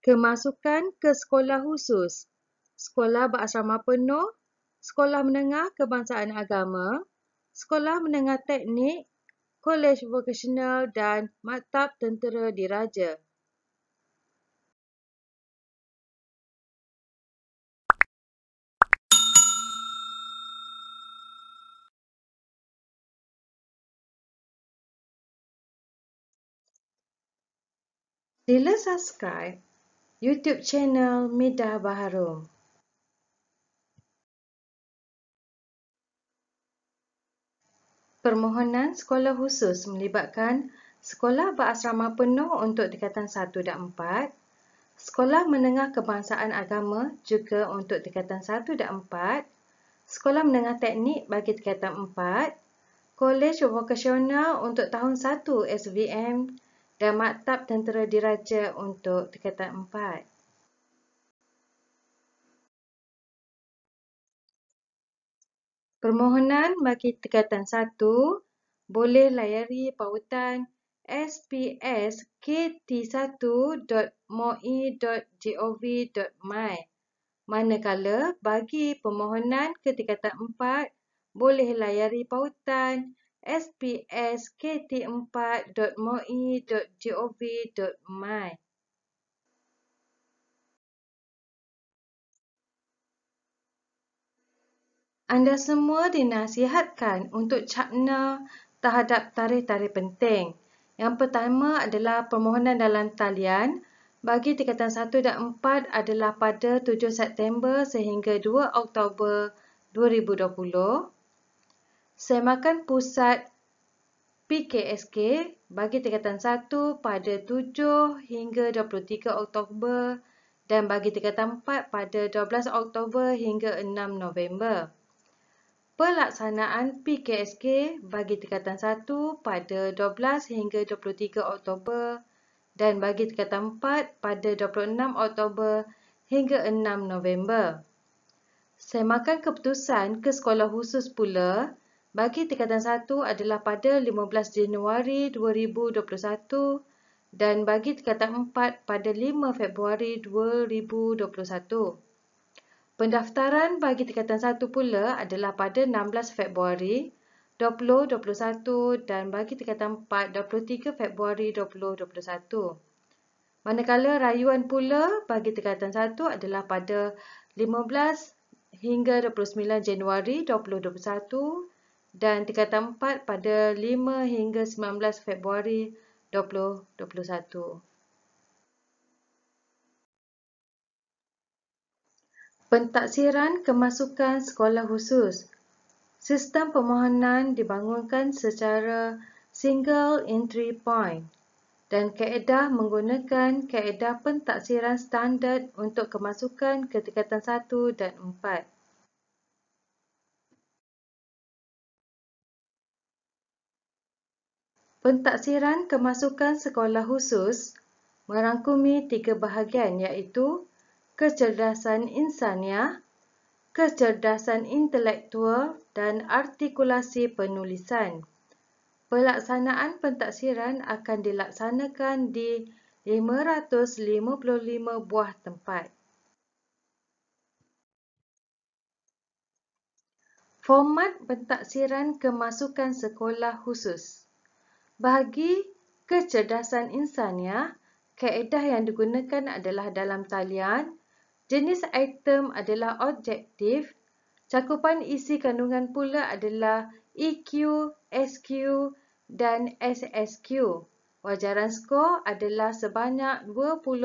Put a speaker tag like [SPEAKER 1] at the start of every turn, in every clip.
[SPEAKER 1] Kemasukan ke sekolah khusus, sekolah berasrama penuh, sekolah menengah kebangsaan agama, sekolah menengah teknik, kolej vokasional dan maktab tentera diraja. Sila subscribe YouTube channel Midah Baharum. Permohonan sekolah khusus melibatkan sekolah berasrama penuh untuk tingkatan 1 dan 4, sekolah menengah kebangsaan agama juga untuk tingkatan 1 dan 4, sekolah menengah teknik bagi tingkatan 4, kolej vokasional untuk tahun 1 SVM dan maktab tentera diraja untuk tingkatan 4. Permohonan bagi tingkatan 1 boleh layari pautan sps.kt1.moi.gov.my, manakala bagi permohonan ke tingkatan 4 boleh layari pautan sps.kt4.moi.gov.my. Anda semua dinasihatkan untuk cakna terhadap tarikh-tarikh penting. Yang pertama adalah permohonan dalam talian bagi tingkatan 1 dan 4 adalah pada 7 September sehingga 2 Oktober 2020. Semakan pusat PKSK bagi tingkatan 1 pada 7 hingga 23 Oktober dan bagi tingkatan 4 pada 12 Oktober hingga 6 November. Pelaksanaan PKSK bagi tingkatan 1 pada 12 hingga 23 Oktober dan bagi tingkatan 4 pada 26 Oktober hingga 6 November. Semakan keputusan ke sekolah khusus pula bagi tingkatan 1 adalah pada 15 Januari 2021 dan bagi tingkatan 4 pada 5 Februari 2021. Pendaftaran bagi tingkatan 1 pula adalah pada 16 Februari 2021 dan bagi tingkatan 4 23 Februari 2021. Manakala rayuan pula bagi tingkatan 1 adalah pada 15 hingga 29 Januari 2021 dan tingkatan 4 pada 5 hingga 19 Februari 2021. Pentaksiran kemasukan sekolah khusus. Sistem permohonan dibangunkan secara single entry point dan kaedah menggunakan kaedah pentaksiran standard untuk kemasukan ke tingkatan 1 dan 4. Pentaksiran kemasukan sekolah khusus merangkumi 3 bahagian iaitu kecerdasan insaniah, kecerdasan intelektual dan artikulasi penulisan. Pelaksanaan pentaksiran akan dilaksanakan di 555 buah tempat. Format pentaksiran kemasukan sekolah khusus. Bagi kecerdasan insaniah, kaedah yang digunakan adalah dalam talian, jenis item adalah objektif, cakupan isi kandungan pula adalah EQ, SQ dan SSQ. Wajaran skor adalah sebanyak 20%.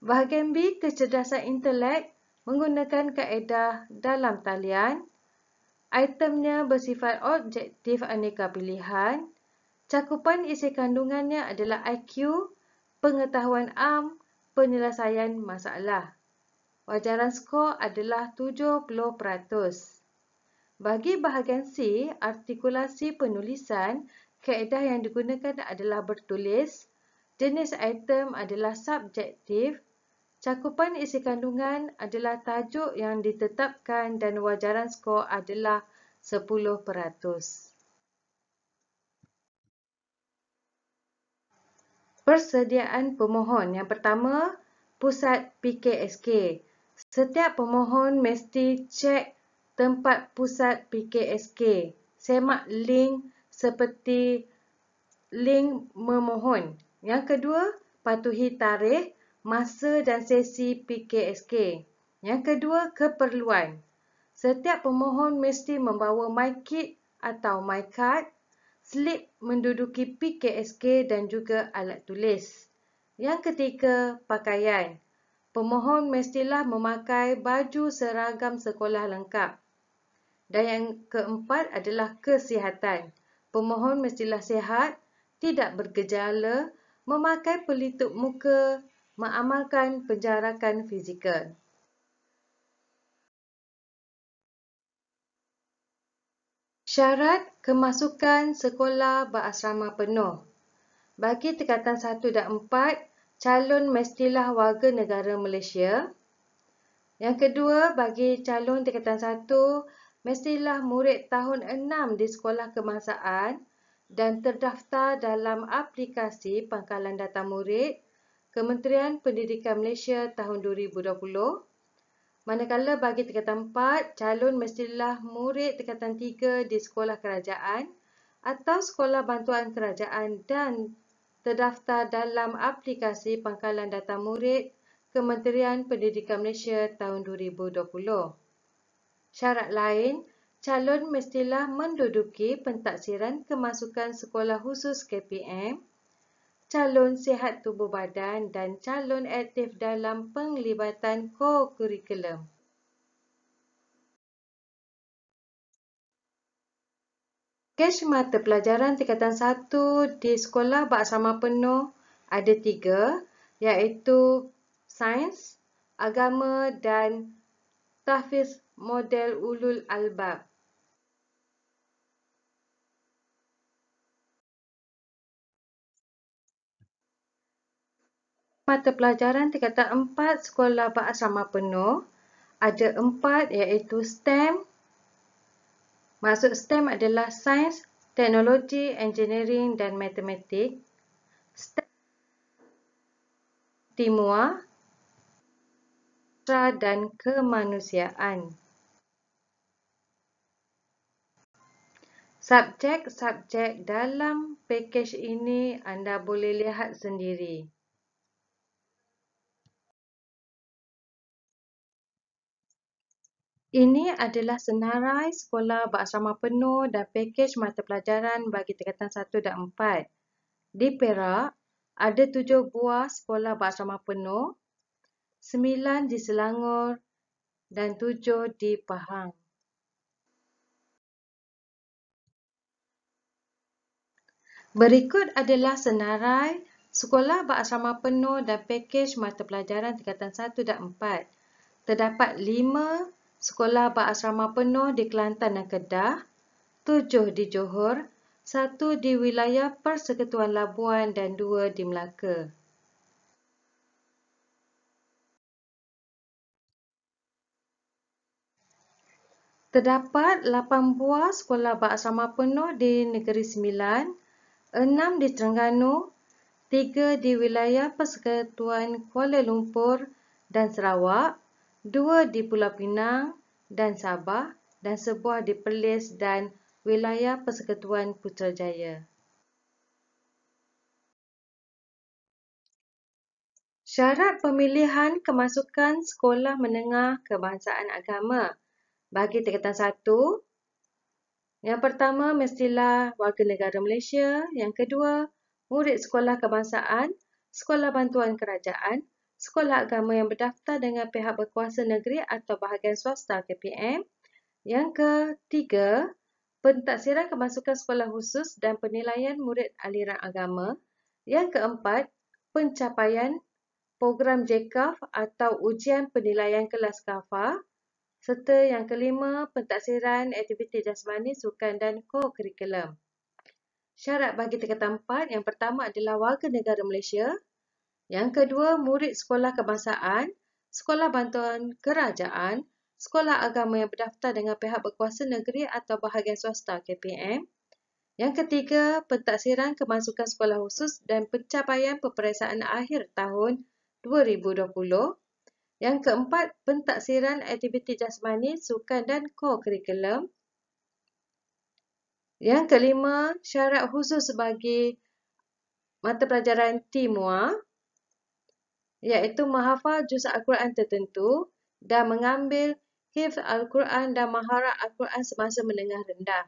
[SPEAKER 1] Bahagian B, kecerdasan intelek menggunakan kaedah dalam talian. Itemnya bersifat objektif aneka pilihan. Cakupan isi kandungannya adalah IQ, pengetahuan am, penyelesaian masalah. Wajaran skor adalah 70%. Bagi bahagian C, artikulasi penulisan, kaedah yang digunakan adalah bertulis. Jenis item adalah subjektif. Cakupan isi kandungan adalah tajuk yang ditetapkan dan wajaran skor adalah 10%. Persediaan pemohon. Yang pertama, pusat PKSK. Setiap pemohon mesti cek tempat pusat PKSK. Semak link seperti link memohon. Yang kedua, patuhi tarikh, masa dan sesi PKSK. Yang kedua, keperluan. Setiap pemohon mesti membawa MyKit atau MyCard, slip menduduki PKSK dan juga alat tulis. Yang ketiga, pakaian. Pemohon mestilah memakai baju seragam sekolah lengkap. Dan yang keempat adalah kesihatan. Pemohon mestilah sihat, tidak bergejala, memakai pelitup muka, mengamalkan penjarakan fizikal. Syarat kemasukan sekolah berasrama penuh. Bagi tingkatan 1 dan 4, calon mestilah warga negara Malaysia. Yang kedua, bagi calon tingkatan 1, mestilah murid tahun 6 di sekolah kebangsaan dan terdaftar dalam aplikasi Pangkalan Data Murid Kementerian Pendidikan Malaysia tahun 2020. Manakala bagi tingkatan 4, calon mestilah murid tingkatan 3 di sekolah kerajaan atau sekolah bantuan kerajaan dan terdaftar dalam aplikasi Pangkalan Data Murid Kementerian Pendidikan Malaysia tahun 2020. Syarat lain, calon mestilah menduduki pentaksiran kemasukan sekolah khusus KPM, calon sihat tubuh badan dan calon aktif dalam penglibatan co-kurikulum. Kes mata pelajaran tingkatan 1 di sekolah berasrama penuh ada 3, iaitu sains, agama dan tahfiz model ulul albab. Mata pelajaran tingkatan 4 sekolah berasrama penuh ada 4, iaitu STEM. Maksud STEM adalah sains, teknologi, engineering dan matematik. STEM Timur dan kemanusiaan. Subjek-subjek dalam pakej ini anda boleh lihat sendiri. Ini adalah senarai sekolah berasrama penuh dan pakej mata pelajaran bagi tingkatan 1 dan 4. Di Perak, ada 7 buah sekolah berasrama penuh, 9 di Selangor dan 7 di Pahang. Berikut adalah senarai sekolah berasrama penuh dan pakej mata pelajaran tingkatan 1 dan 4. Terdapat 5 sekolah berasrama penuh di Kelantan dan Kedah, 7 di Johor, 1 di wilayah Persekutuan Labuan dan 2 di Melaka. Terdapat 8 buah sekolah berasrama penuh di Negeri Sembilan, 6 di Terengganu, 3 di wilayah Persekutuan Kuala Lumpur dan Sarawak, 2 di Pulau Pinang dan Sabah dan sebuah di Perlis dan wilayah Persekutuan Putrajaya. Syarat pemilihan kemasukan sekolah menengah kebangsaan agama. Bagi tingkatan 1, yang pertama mestilah warga negara Malaysia. Yang kedua, murid sekolah kebangsaan, sekolah bantuan kerajaan, sekolah agama yang berdaftar dengan pihak berkuasa negeri atau bahagian swasta KPM. Yang ketiga, pentaksiran kemasukan sekolah khusus dan penilaian murid aliran agama. Yang keempat, pencapaian program JKAF atau ujian penilaian kelas KAFA. Serta yang kelima, pentaksiran aktiviti jasmani, sukan dan co-kurikulum. Syarat bagi tingkatan 4, yang pertama adalah warga negara Malaysia. Yang kedua, murid sekolah kebangsaan, sekolah bantuan kerajaan, sekolah agama yang berdaftar dengan pihak berkuasa negeri atau bahagian swasta KPM. Yang ketiga, pentaksiran kemasukan sekolah khusus dan pencapaian peperiksaan akhir tahun 2020. Yang keempat, pentaksiran aktiviti jasmani, sukan dan co-curriculum. Yang kelima, syarat khusus bagi mata pelajaran TIMUA, iaitu menghafal juz Al-Quran tertentu dan mengambil hifz Al-Quran dan maharah Al-Quran semasa menengah rendah.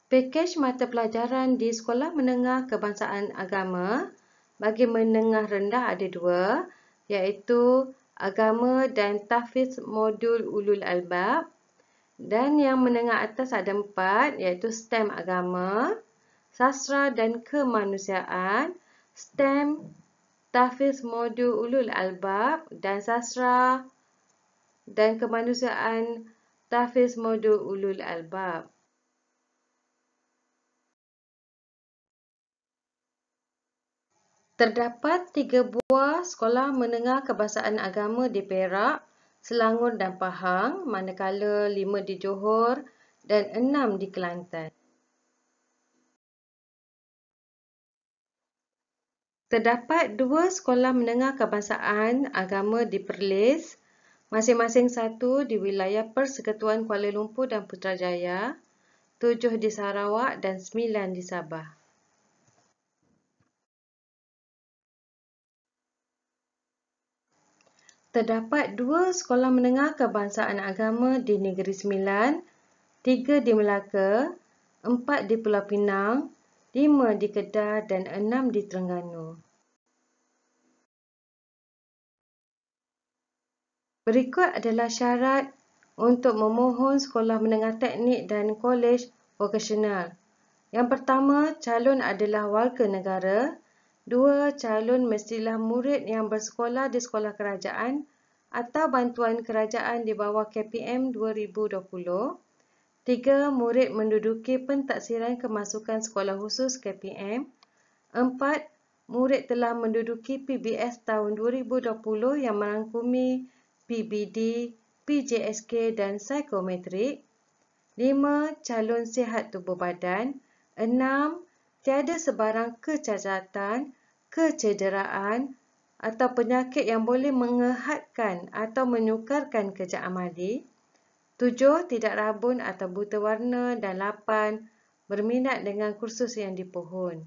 [SPEAKER 1] Pakej mata pelajaran di Sekolah Menengah Kebangsaan Agama bagi menengah rendah ada dua, iaitu Agama dan Tahfiz Modul Ulul Albab. Dan yang menengah atas ada 4, iaitu STEM Agama, Sastra dan Kemanusiaan, STEM, Tahfiz Modul Ulul Albab dan Sastra dan Kemanusiaan, Tahfiz Modul Ulul Albab. Terdapat 3 buah sekolah menengah kebangsaan agama di Perak, Selangor dan Pahang, manakala 5 di Johor dan 6 di Kelantan. Terdapat 2 sekolah menengah kebangsaan agama di Perlis, masing-masing 1 di wilayah Persekutuan Kuala Lumpur dan Putrajaya, 7 di Sarawak dan 9 di Sabah. Terdapat 2 sekolah menengah kebangsaan agama di Negeri Sembilan, 3 di Melaka, 4 di Pulau Pinang, 5 di Kedah dan 6 di Terengganu. Berikut adalah syarat untuk memohon sekolah menengah teknik dan kolej vokasional. Yang pertama, calon adalah warga negara. 2, calon mestilah murid yang bersekolah di sekolah kerajaan atau bantuan kerajaan di bawah KPM 2020. 3, murid menduduki pentaksiran kemasukan sekolah khusus KPM. 4, murid telah menduduki PBS tahun 2020 yang merangkumi PBD, PJSK dan psikometrik. 5, calon sihat tubuh badan. 6, tiada sebarang kecacatan, kecederaan atau penyakit yang boleh mengehatkan atau menyukarkan kerja amali. 7, tidak rabun atau buta warna. Dan 8, berminat dengan kursus yang dipohon.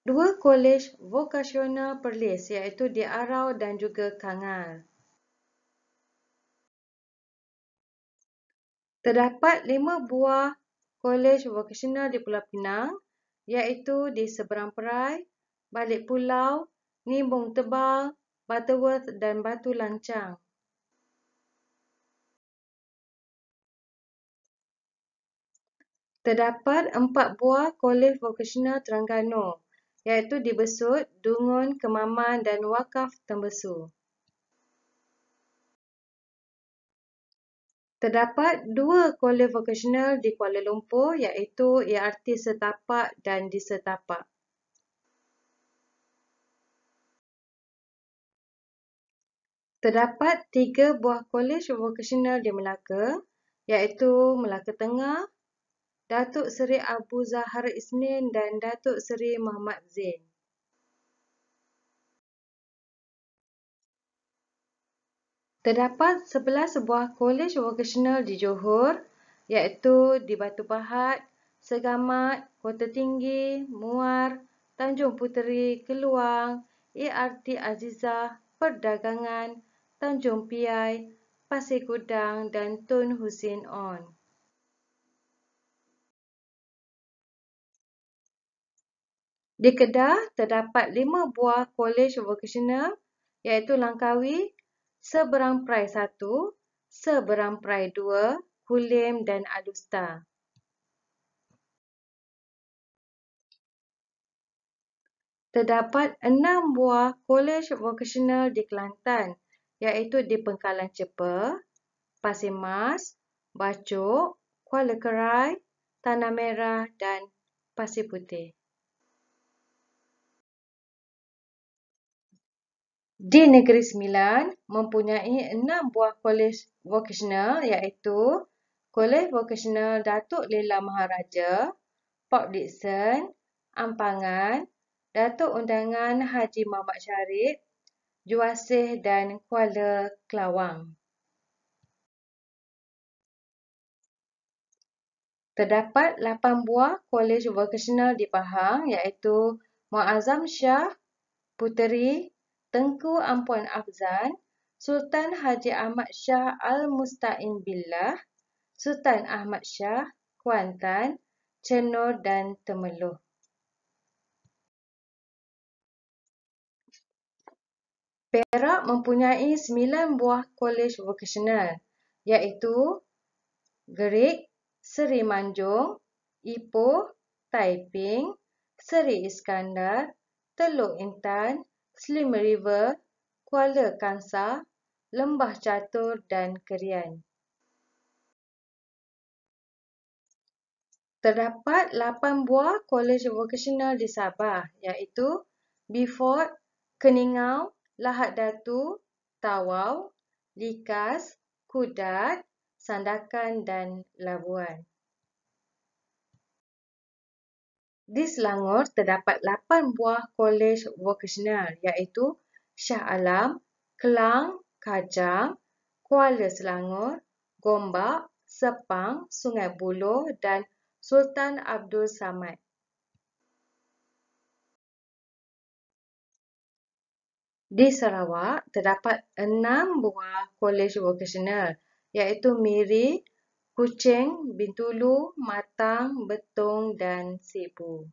[SPEAKER 1] 2 kolej vokasional Perlis, iaitu di Arau dan juga Kangal. Terdapat 5 buah kolej vokasional di Pulau Pinang, iaitu di Seberang Perai, Balik Pulau, Nimbung Tebal, Butterworth dan Batu Lancang. Terdapat 4 buah kolej vokasional Terengganu, iaitu di Besut, Dungun, Kemaman dan Wakaf Tembesu. Terdapat 2 kolej vokasional di Kuala Lumpur, iaitu ART Setapak dan di Setapak. Terdapat 3 buah kolej vokasional di Melaka, iaitu Melaka Tengah, Datuk Seri Abu Zahar Isnin dan Datuk Seri Muhammad Zain. Terdapat 11 buah kolej vokasional di Johor, iaitu di Batu Pahat, Segamat, Kota Tinggi, Muar, Tanjung Puteri, Keluang, ART Azizah, Perdagangan, Tanjung Piai, Pasir Gudang dan Tun Hussein On. Di Kedah, terdapat 5 buah kolej vokasional, iaitu Langkawi, Seberang Perai 1, Seberang Perai 2, Kulim dan Alusta. Terdapat 6 buah kolej vokasional di Kelantan, iaitu di Pengkalan Cepa, Pasir Mas, Bacok, Kuala Kerai, Tanah Merah dan Pasir Putih. Di Negeri Sembilan mempunyai 6 buah kolej vokasional iaitu Kolej Vokasional Datuk Lela Maharaja, Port Dickson, Ampangan, Datuk Undangan Haji Muhammad Sharif, Juasih dan Kuala Kelawang. Terdapat 8 buah kolej vokasional di Pahang iaitu Muazzam Shah, Puteri, Tengku Ampuan Afzan, Sultan Haji Ahmad Shah Al-Musta'in Billah, Sultan Ahmad Shah, Kuantan, Cenur dan Temeloh. Perak mempunyai 9 buah kolej vokasional iaitu Gerik, Seri Manjung, Ipoh, Taiping, Seri Iskandar, Teluk Intan, Slim River, Kuala Kangsar, Lembah Catur dan Kerian. Terdapat 8 buah kolej vokasional di Sabah iaitu Beaufort, Keningau, Lahad Datu, Tawau, Likas, Kudat, Sandakan dan Labuan. Di Selangor terdapat 8 buah kolej vokasional iaitu Shah Alam, Kelang, Kajang, Kuala Selangor, Gombak, Sepang, Sungai Buloh dan Sultan Abdul Samad. Di Sarawak terdapat 6 buah kolej vokasional iaitu Miri, Kuching, Bintulu, Matang, Betong dan Sibu.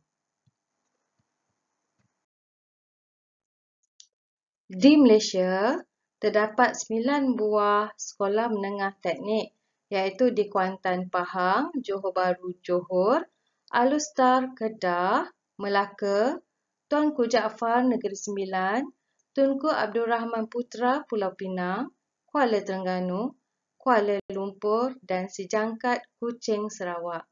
[SPEAKER 1] Di Malaysia, terdapat 9 buah sekolah menengah teknik iaitu di Kuantan, Pahang, Johor Bahru, Johor, Alustar, Kedah, Melaka, Tuanku Jaafar, Negeri Sembilan, Tunku Abdul Rahman Putra, Pulau Pinang, Kuala Terengganu, Kuala Lumpur dan Sejangkat Kuching, Sarawak.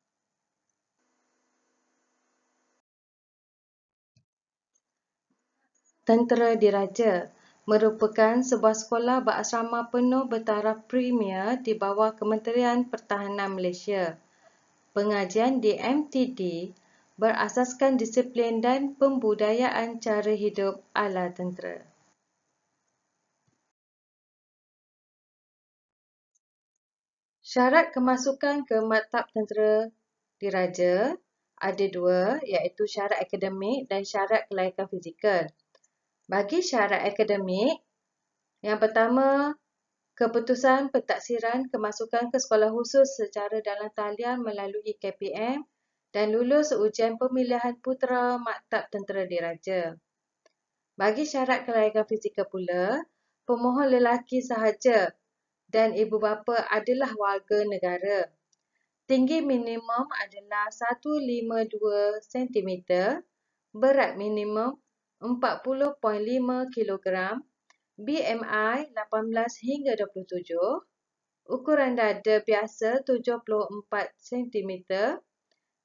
[SPEAKER 1] Tentera Diraja merupakan sebuah sekolah berasrama penuh bertaraf premier di bawah Kementerian Pertahanan Malaysia. Pengajian di MTD berasaskan disiplin dan pembudayaan cara hidup ala tentera. Syarat kemasukan ke Maktab Tentera Diraja ada dua iaitu syarat akademik dan syarat kelayakan fizikal. Bagi syarat akademik, yang pertama, keputusan pentaksiran kemasukan ke sekolah khusus secara dalam talian melalui KPM dan lulus ujian pemilihan putera Maktab Tentera Diraja. Bagi syarat kelayakan fizikal pula, pemohon lelaki sahaja dan ibu bapa adalah warga negara. Tinggi minimum adalah 152 cm, berat minimum 40.5 kg, BMI 18 hingga 27, ukuran dada biasa 74 cm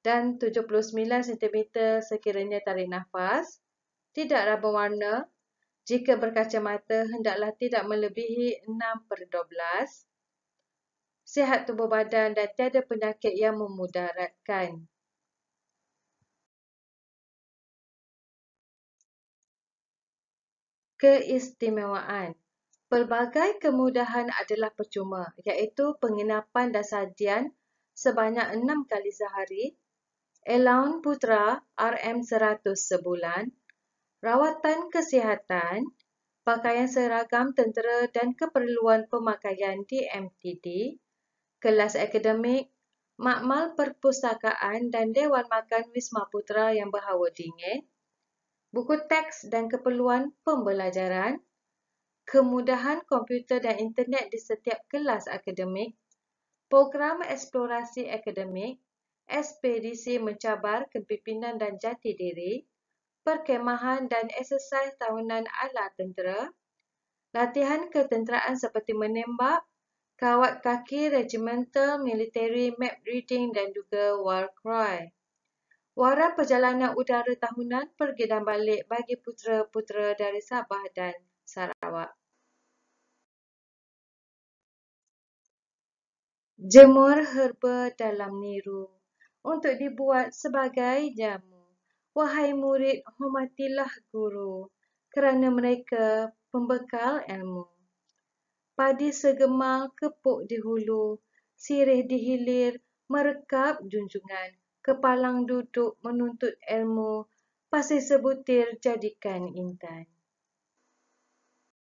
[SPEAKER 1] dan 79 cm sekiranya tarik nafas, tidak raba warna, jika berkacamata hendaklah tidak melebihi 6/12, sihat tubuh badan dan tiada penyakit yang memudaratkan. Keistimewaan. Pelbagai kemudahan adalah percuma iaitu penginapan dan sajian sebanyak 6 kali sehari, allowance putera RM100 sebulan, rawatan kesihatan, pakaian seragam tentera dan keperluan pemakaian di MTD, kelas akademik, makmal perpustakaan dan dewan makan Wisma Putra yang berhawa dingin, buku teks dan keperluan pembelajaran, kemudahan komputer dan internet di setiap kelas akademik, program eksplorasi akademik, ekspedisi mencabar kepimpinan dan jati diri, perkemahan dan exercise tahunan ala tentera, latihan ketenteraan seperti menembak, kawat kaki regimental, military, map reading dan juga war cry. Waran perjalanan udara tahunan pergi dan balik bagi putera-putera dari Sabah dan Sarawak. Jemur herba dalam niru untuk dibuat sebagai jamu. Wahai murid, hormatilah guru kerana mereka pembekal ilmu. Padi segemal kepuk di hulu, sirih di hilir, merekap junjungan. Kepalang duduk menuntut ilmu, pasir sebutir jadikan intan.